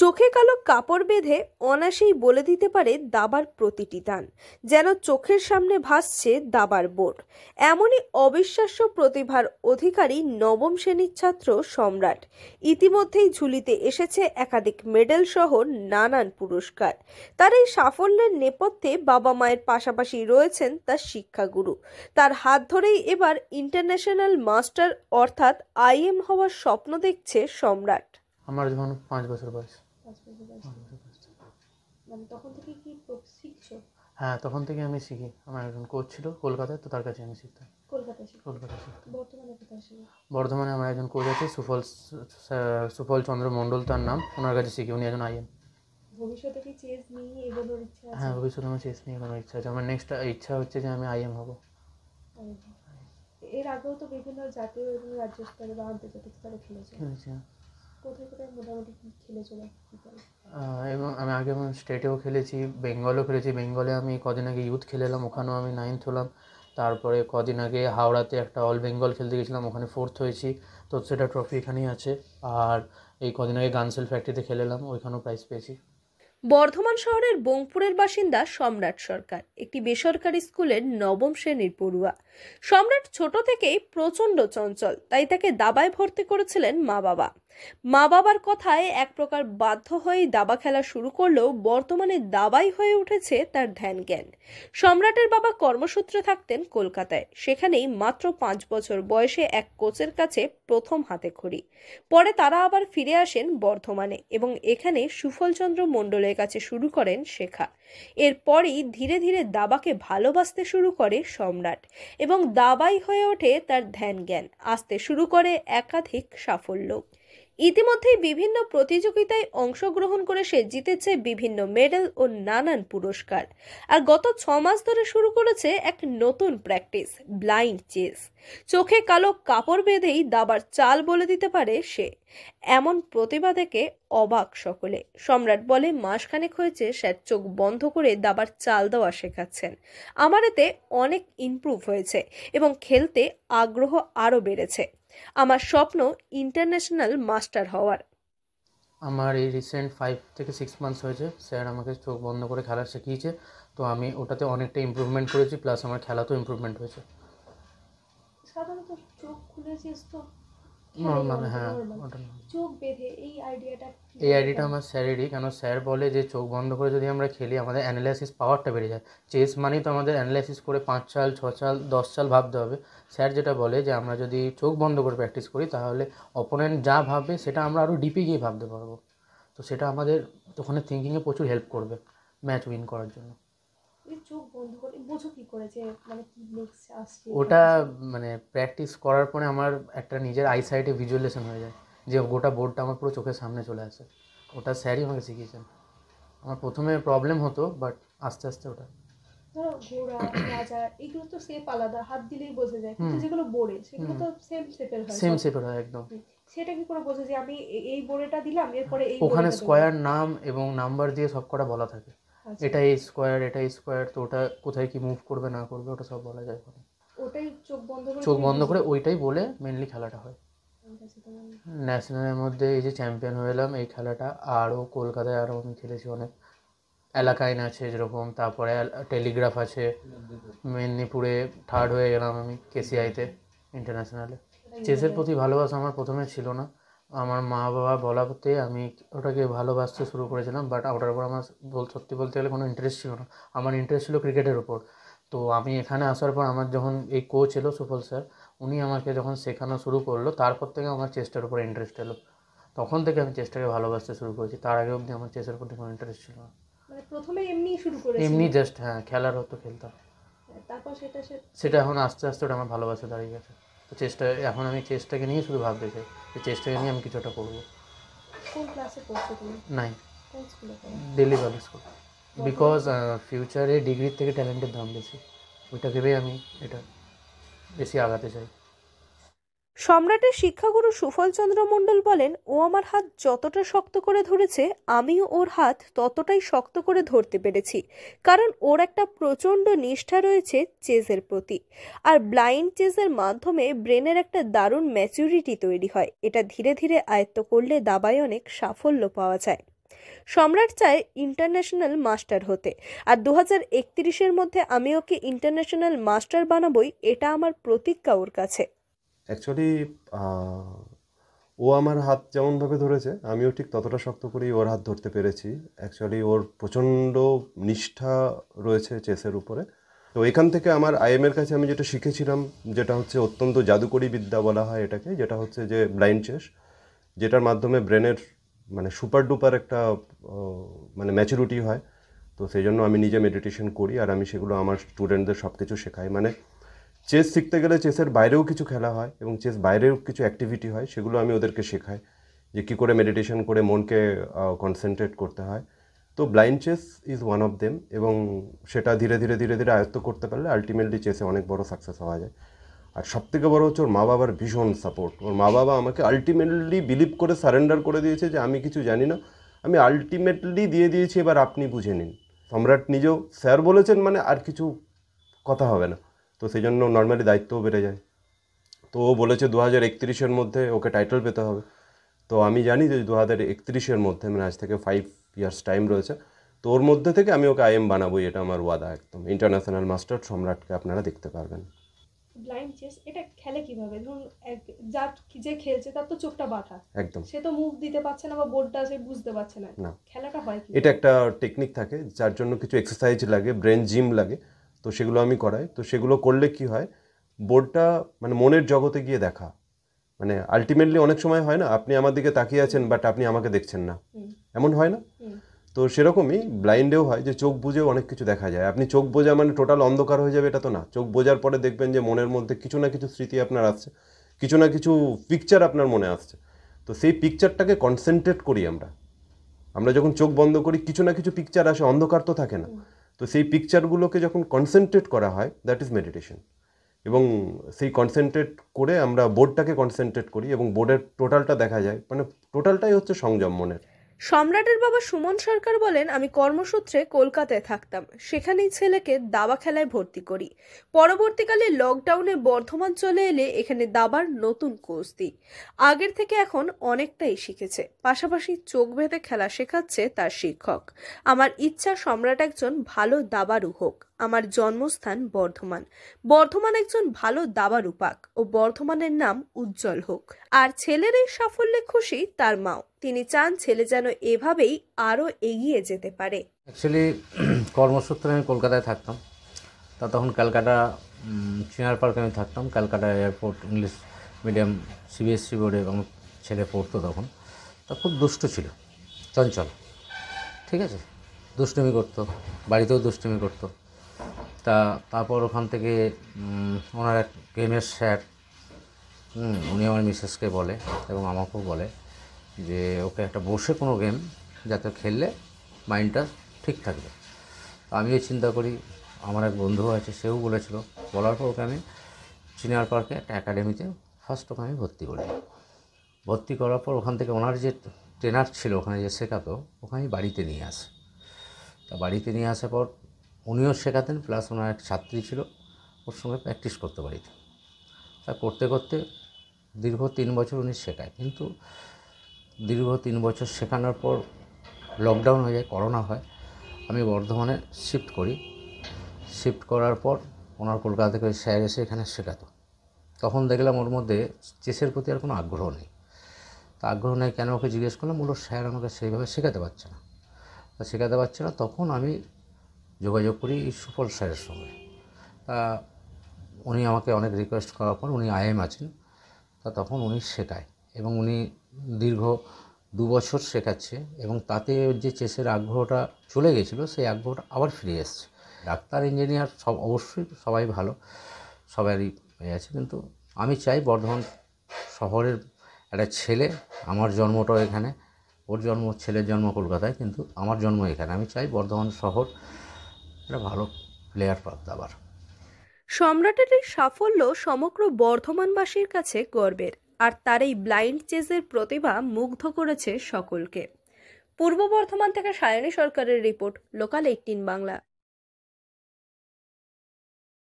চোখে কালো কাপড় বেঁধে অনায়াসেই বলে দিতে পারে দাবার প্রতিটি দান, যেন চোখের সামনে ভাসছে দাবার বোর্ড। এমনই অবিশ্বাস্য প্রতিভার অধিকারী নবম শ্রেণীর ছাত্র সম্রাট। ইতিমধ্যেই ঝুলিতে এসেছে একাধিক মেডেল সহ নানান পুরস্কার। তার এই সাফল্যের নেপথ্যে বাবা মায়ের পাশাপাশি রয়েছেন তার শিক্ষাগুরু। তার হাত ধরেই এবার ইন্টারন্যাশনাল মাস্টার অর্থাৎ আইএম হওয়ার স্বপ্ন দেখছে সম্রাট। আমার যখন 5 বছর বয়স। 5 বছর বয়স মানে তখন থেকে কি শিখছো? হ্যাঁ, তখন থেকে আমি শিখি। আমার একজন কোচ ছিল কলকাতায়, তো তার কাছে আমি শিখতাম। কলকাতায় শিখতাম। বর্তমানে কোথায় শিখো? বর্ধমানে আমার একজন কোচ আছে, সুফল চন্দ্র মণ্ডল তার নাম। ওনার কাছে শিখি। উনি একজন আইএম। ভবিষ্যতে কি চেস নিয়ে এগোনোর ইচ্ছা আছে? হ্যাঁ, ভবিষ্যতে আমার চেস নিয়ে কোনো ইচ্ছা আছে। আমার নেক্সট ইচ্ছা হচ্ছে যে আমি আইএম হব। এর আগেও তো বিভিন্ন জাতীয় এবং রাজ্য স্তরে বা আন্তর্জাতিক স্তরে খেলেছি। কোথায় কোথায় মোটামুটি কি খেলেছো? এবং আমি আগে স্টেটেও খেলেছি, বেঙ্গলেও খেলেছি। বেঙ্গলে আমি কদিন আগে ইউথ খেলে এলাম, ওখানেও আমি 9th হলাম। তারপরে কদিন আগে হাওড়াতে একটা অল বেঙ্গল খেলতে গেছিলাম, ওখানে 4th হয়েছি। তো সেটা ট্রফি এখানেই আছে। আর এই কদিন আগে গানসেল ফ্যাক্টরিতে খেলে এলাম, ওইখানেও প্রাইজ পেয়েছি। বর্ধমান শহরের বোংপুরের বাসিন্দা সম্রাট সরকার একটি বেসরকারি স্কুলের নবম শ্রেণীর পড়ুয়া। সম্রাট ছোট থেকেই প্রচণ্ড চঞ্চল, তাই তাকে দাবায় ভর্তি করেছিলেন মা বাবা। মা বাবার কথায় এক প্রকার বাধ্য হয়েই দাবা খেলা শুরু করলেও বর্তমানে দাবাই হয়ে উঠেছে তার ধ্যান জ্ঞান। সম্রাটের বাবা কর্মসূত্রে থাকতেন কলকাতায়, সেখানেই মাত্র 5 বছর বয়সে এক কোচের কাছে প্রথম হাতে খড়ি। পরে তারা আবার ফিরে আসেন বর্ধমানে এবং এখানে সুফলচন্দ্র মণ্ডলের কাছে শুরু করেন শেখা। এরপরই ধীরে ধীরে দাবাকে ভালোবাসতে শুরু করে সম্রাট এবং দাবাই হয়ে ওঠে তার ধ্যান জ্ঞান। আসতে শুরু করে একাধিক সাফল্য। ইতিমধ্যেই বিভিন্ন প্রতিযোগিতায় অংশগ্রহণ করে সে জিতেছে বিভিন্ন মেডেল ও নানান পুরস্কার। আর গত 6 মাস ধরে শুরু করেছে এক নতুন প্র্যাকটিস, ব্লাইন্ড চেস। চোখে কালো কাপড় বেঁধেই দাবার চাল বলে দিতে পারে সে। এমন প্রতিভা থেকে অবাক সকলে। সম্রাট বলে, মাসখানেক হয়েছে স্যার চোখ বন্ধ করে দাবার চাল দেওয়া শেখাচ্ছেন। আমার এতে অনেক ইমপ্রুভ হয়েছে এবং খেলতে আগ্রহ আরও বেড়েছে। আমার স্বপ্ন ইন্টারন্যাশনাল মাস্টার হওয়ার। আমার এই রিসেন্ট 5 থেকে 6 মান্থস হয়েছে স্যার আমাকে চোখ বন্ধ করে খেলা শিখিয়েছে। তো আমি ওটাতে অনেকটা ইমপ্রুভমেন্ট করেছি, প্লাস আমার খেলাতেও ইমপ্রুভমেন্ট হয়েছে। সাধারণত চোখ খুলেছিস তো নর্মাল, হ্যাঁ। চোখ বেঁধে এই আইডিয়াটা আমার স্যারেরই। কেন স্যার বলে যে চোখ বন্ধ করে যদি আমরা খেলি আমাদের অ্যানালাইসিস পাওয়ারটা বেড়ে যায়। চেস মানেই তো আমাদের অ্যানালাইসিস করে 5 চাল 6 চাল 10 চাল ভাবতে হবে। স্যার যেটা বলে যে আমরা যদি চোখ বন্ধ করে প্র্যাকটিস করি তাহলে অপোনেন্ট যা ভাববে সেটা আমরা আরও ডিপে গিয়ে ভাবতে পারবো। তো সেটা আমাদের ওখানে থিঙ্কিংয়ে প্রচুর হেল্প করবে ম্যাচ উইন করার জন্য। চোখ বন্ধ করে বোঝো কি করে যে মানে কি নেক্সট আসছে? ওটা মানে প্র্যাকটিস করার পরে আমার একটা নিজের আইসাইটে ভিজুয়ালাইজেশন হয়ে যায়, যে গোটা বোর্ডটা আমার পুরো চোখের সামনে চলে আসে। ওটা স্যারই আমাকে শিখিয়েছেন। আমার প্রথমে প্রবলেম হতো, বাট আস্তে আস্তে ওটা। ধরো ঘোড়া, রাজা, এগুলো তো শেপ আলাদা, হাত দিলেই বোঝা যায়, কিন্তু যেগুলো বোর্ডে সেগুলো তো সেম শেপের হয়। সেম শেপের হয় একদম। সেটা কি করে বোঝা যে আমি এই বোর্ডেটা দিলাম, এরপরে এই ওখানে স্কোয়ার নাম এবং নাম্বার দিয়ে সব কটা বলা থাকে। এটা এই স্কোয়ার, এটা এই স্কোয়ার, তো ওটা কোথায় কি মুভ করবে না করবে ওটা সব বলা যায় ওখানে। ওটাই চোখ বন্ধ করে ওইটাই বলে মেনলি খেলাটা হয়। ন্যাশনালের মধ্যে এই যে চ্যাম্পিয়ন হয়ে এলাম এই খেলাটা, আরও কলকাতায় আরও আমি খেলেছি অনেক। এলাকাইন আছে যেরকম, তারপরে টেলিগ্রাফ আছে। মেদিনীপুরে 3rd হয়ে গেলাম আমি কেসিআইতে ইন্টারন্যাশনালে। চেসের প্রতি ভালোবাসা আমার প্রথমে ছিল না, আমার মা বাবা বলাতে আমি ওটাকে ভালোবাসতে শুরু করেছিলাম। বাট ওটার উপর আমার সত্যি বলতে গেলে কোনো ইন্টারেস্ট ছিল না। আমার ইন্টারেস্ট ছিল ক্রিকেটের উপর। তো আমি এখানে আসার পর আমার যখন এই কোচ এলো সুফল স্যার, উনি আমাকে যখন শেখানো শুরু করলো তারপর থেকে আমার চেসটার উপর ইন্টারেস্ট এলো। তখন থেকে আমি চেসটাকে ভালোবাসতে শুরু করেছি। তার আগে অবধি আমার চেসের প্রতি কোনো ইন্টারেস্ট ছিল না। মানে প্রথমে এমনি শুরু করেছি, এমনি জাস্ট, হ্যাঁ, খেলার হতো খেলতাম। তারপর সেটা এখন আস্তে আস্তে ওটা আমার ভালোবাসা দাঁড়িয়ে গেছে। তো এখন আমি চেসটাকে নিয়ে শুধু ভাবতে চাই যে চেসটাকে নিয়ে আমি কিছুটা করবো। কোন ক্লাসে পড়ছো তুমি? 9। কোন স্কুলে পড়ো? Delhi public school. বিকজ ফিউচারে ডিগ্রির থেকে ট্যালেন্টের দাম বেশি, ওইটা ভেবেই আমি এটা বেশি আগাতে চাই। সম্রাটের শিক্ষাগুরু সুফলচন্দ্র মণ্ডল বলেন, ও আমার হাত যতটা শক্ত করে ধরেছে আমিও ওর হাত ততটাই শক্ত করে ধরতে পেরেছি, কারণ ওর একটা প্রচণ্ড নিষ্ঠা রয়েছে চেসের প্রতি। আর ব্লাইন্ড চেসের মাধ্যমে ব্রেনের একটা দারুণ ম্যাচুরিটি তৈরি হয়। এটা ধীরে ধীরে আয়ত্ত করলে দাবায় অনেক সাফল্য পাওয়া যায়। সম্রাট চায় ইন্টারন্যাশনাল মাস্টার হতে, আর 2031-এর মধ্যে আমি ওকে ইন্টারন্যাশনাল মাস্টার বানাবই, এটা আমার প্রতিজ্ঞা ওর কাছে। অ্যাকচুয়ালি ও আমার হাত যেমনভাবে ধরেছে আমিও ঠিক ততটা শক্ত করেই ওর হাত ধরতে পেরেছি। অ্যাকচুয়ালি ওর প্রচণ্ড নিষ্ঠা রয়েছে চেসের উপরে। তো এখান থেকে আমার আইএমের কাছে আমি যেটা শিখেছিলাম, যেটা হচ্ছে অত্যন্ত জাদুকরী বিদ্যা বলা হয় এটাকে, যেটা হচ্ছে যে ব্লাইন্ড চেস, যেটার মাধ্যমে ব্রেনের মানে সুপার ডুপার একটা মানে ম্যাচুরিটি হয়। তো সেই জন্য আমি নিজে মেডিটেশন করি আর আমি সেগুলো আমার স্টুডেন্টদের সব কিছু শেখাই। মানে চেস শিখতে গেলে চেসের বাইরেও কিছু খেলা হয় এবং চেস বাইরেও কিছু অ্যাক্টিভিটি হয়, সেগুলো আমি ওদেরকে শেখাই যে কী করে মেডিটেশন করে মনকে কনসেন্ট্রেট করতে হয়। তো blind chess is one of them, এবং সেটা ধীরে ধীরে ধীরে ধীরে আয়ত্ত করতে পারলে আলটিমেটলি চেসে অনেক বড় সাকসেস হওয়া যায়। আর সবথেকে বড় হচ্ছে ওর মা বাবার ভীষণ সাপোর্ট। ওর মা বাবা আমাকে আলটিমেটলি বিলিভ করে সারেন্ডার করে দিয়েছে যে আমি কিছু জানি না, আমি আলটিমেটলি দিয়ে দিয়েছি, এবার আপনি বুঝে নিন। সম্রাট নিজেও স্যার বলেছেন মানে আর কিছু কথা হবে না। তো সেই জন্য নর্মালি দায়িত্বও বেড়ে যায়। তো ও বলেছে 2031-এর মধ্যে ওকে টাইটেল পেতে হবে। তো আমি জানি যে 2031-এর মধ্যে, মানে আজ থেকে 5 ইয়ার্স টাইম রয়েছে, তো ওর মধ্যে থেকে আমি ওকে আইএম বানাবোই, এটা আমার ওয়াদা একদম। ইন্টারন্যাশনাল মাস্টার সম্রাটকে আপনারা দেখতে পারবেন। ব্লাইন্ড চেস এটা খেলে কিভাবে? ধরুন যার যে খেলছে তার তো চোখটা বাঁধা, একদম সে তো মুভ দিতে পারছে না বা বোর্ডটা সে বুঝতে পারছে না, না। খেলাটা হয় কি? এটা একটা টেকনিক থাকে, যার জন্য কিছু এক্সারসাইজ লাগে, ব্রেন জিম লাগে। তো সেগুলো আমি করাই। তো সেগুলো করলে কি হয়, বোর্ডটা মানে মনের জগতে গিয়ে দেখা, মানে আলটিমেটলি অনেক সময় হয় না আপনি আমার দিকে তাকিয়ে আছেন বাট আপনি আমাকে দেখছেন না, এমন হয় না? তো সেরকমই ব্লাইন্ডেও হয় যে চোখ বুঝেও অনেক কিছু দেখা যায়। আপনি চোখ বোঝা মানে টোটাল অন্ধকার হয়ে যাবে এটা তো না। চোখ বোঝার পরে দেখবেন যে মনের মধ্যে কিছু না কিছু স্মৃতি আপনার আসছে, কিছু না কিছু পিকচার আপনার মনে আসছে। তো সেই পিকচারটাকে কনসেন্ট্রেট করি আমরা। আমরা যখন চোখ বন্ধ করি কিছু না কিছু পিকচার আসে, অন্ধকার তো থাকে না। তো সেই পিকচারগুলোকে যখন কনসেন্ট্রেট করা হয়, দ্যাট ইজ মেডিটেশন। এবং সেই কনসেন্ট্রেট করে আমরা বোর্ডটাকে কনসেন্ট্রেট করি এবং বোর্ডের টোটালটা দেখা যায়, মানে টোটালটাই হচ্ছে সংযম মনের। সম্রাটের বাবা সুমন সরকার বলেন, আমি কর্মসূত্রে কলকাতায় থাকতাম, সেখানেই ছেলেকে দাবা খেলায় ভর্তি করি। পরবর্তীকালে লকডাউনে বর্ধমান চলে এলে এখানে দাবার নতুন কোর্স দিই। আগের থেকে এখন অনেকটাই শিখেছে, পাশাপাশি চোখ বেঁধে খেলা শেখাচ্ছে তার শিক্ষক। আমার ইচ্ছা সম্রাট একজন ভালো দাবারু হোক। আমার জন্মস্থান বর্ধমান, বর্ধমান একজন ভালো দাবারুপাক ও বর্ধমানের নাম উজ্জ্বল হোক। আর ছেলের এই সাফল্যে খুশি তার মাও। তিনি চান ছেলে যেন এভাবেই আরো এগিয়ে যেতে পারে। অ্যাকচুয়ালি কর্মসূত্রে আমি কলকাতায় থাকতাম, তা তখন ক্যালকাটা চিনার পার্কে আমি থাকতাম। Calcutta airport English medium CBSE বোর্ডে আমার ছেলে পড়তো তখন। তা খুব দুষ্ট ছিল, চঞ্চল, ঠিক আছে, দুষ্টুমি করতো, বাড়িতেও দুষ্টুমি করতো। তারপর ওখান থেকে ওনার এক গেমের স্যার, উনি আমার মিসেসকে বলে এবং আমাকেও বলে যে ওকে একটা বসে কোনো গেম যাতে খেললে মাইন্ডটা ঠিক থাকবে। আমিও চিন্তা করি, আমার এক বন্ধু আছে সেও বলেছিল, বলার পর ওকে আমি চিনিয়ার পার্কে একটা একাডেমিতে ফার্স্ট ওকে আমি ভর্তি করি। ভর্তি করার পর ওখান থেকে ওনার যে ট্রেনার ছিল ওখানে যে শেখাতো, ওখানে বাড়িতে নিয়ে আসে। তা বাড়িতে নিয়ে আসার পর উনিও শেখাতেন, প্লাস ওনার এক ছাত্রী ছিল, ওর সঙ্গে প্র্যাকটিস করতে বাড়িতে। তা করতে করতে দীর্ঘ 3 বছর উনি শেখায়, কিন্তু দীর্ঘ 3 বছর শেখানোর পর লকডাউন হয়ে যায়, করোনা হয়। আমি বর্ধমানে শিফট করি। শিফট করার পর ওনার কলকাতা থেকে স্যার এসে এখানে শেখাতো। তখন দেখলাম ওর মধ্যে চেসের প্রতি আর কোনো আগ্রহ নেই। তা আগ্রহ নেই কেন ওকে জিজ্ঞেস করলাম, বললো স্যার আমাকে সেইভাবে শেখাতে পারছে না। তা শেখাতে পারছে না, তখন আমি যোগাযোগ করি সুফল স্যারের সঙ্গে। তা উনি আমাকে অনেক রিকোয়েস্ট করার পর, উনি আইএম আছেন, তা তখন উনি শেখায় এবং উনি দীর্ঘ 2 বছর শেখাচ্ছে এবং তাতে যে চেসের আগ্রহটা চলে গেছিলো সেই আগ্রহটা আবার ফিরে এসছে। ডাক্তার, ইঞ্জিনিয়ার সব অবশ্যই সবাই ভালো, সবারই হয়ে আছে, কিন্তু আমি চাই বর্ধমান শহরের একটা ছেলে, আমার জন্মটাও এখানে, ওর জন্ম, ছেলের জন্ম কলকাতায়, কিন্তু আমার জন্ম এখানে। আমি চাই বর্ধমান শহর একটা ভালো প্লেয়ার পাক দাবার। সম্রাটের এই সাফল্য সমগ্র বর্ধমানবাসীর কাছে গর্বের, আর তার এই ব্লাইন্ড চেসের প্রতিভা মুগ্ধ করেছে সকলকে। পূর্ব বর্ধমান থেকে সায়নী সরকারের রিপোর্ট, লোকাল 18 বাংলা।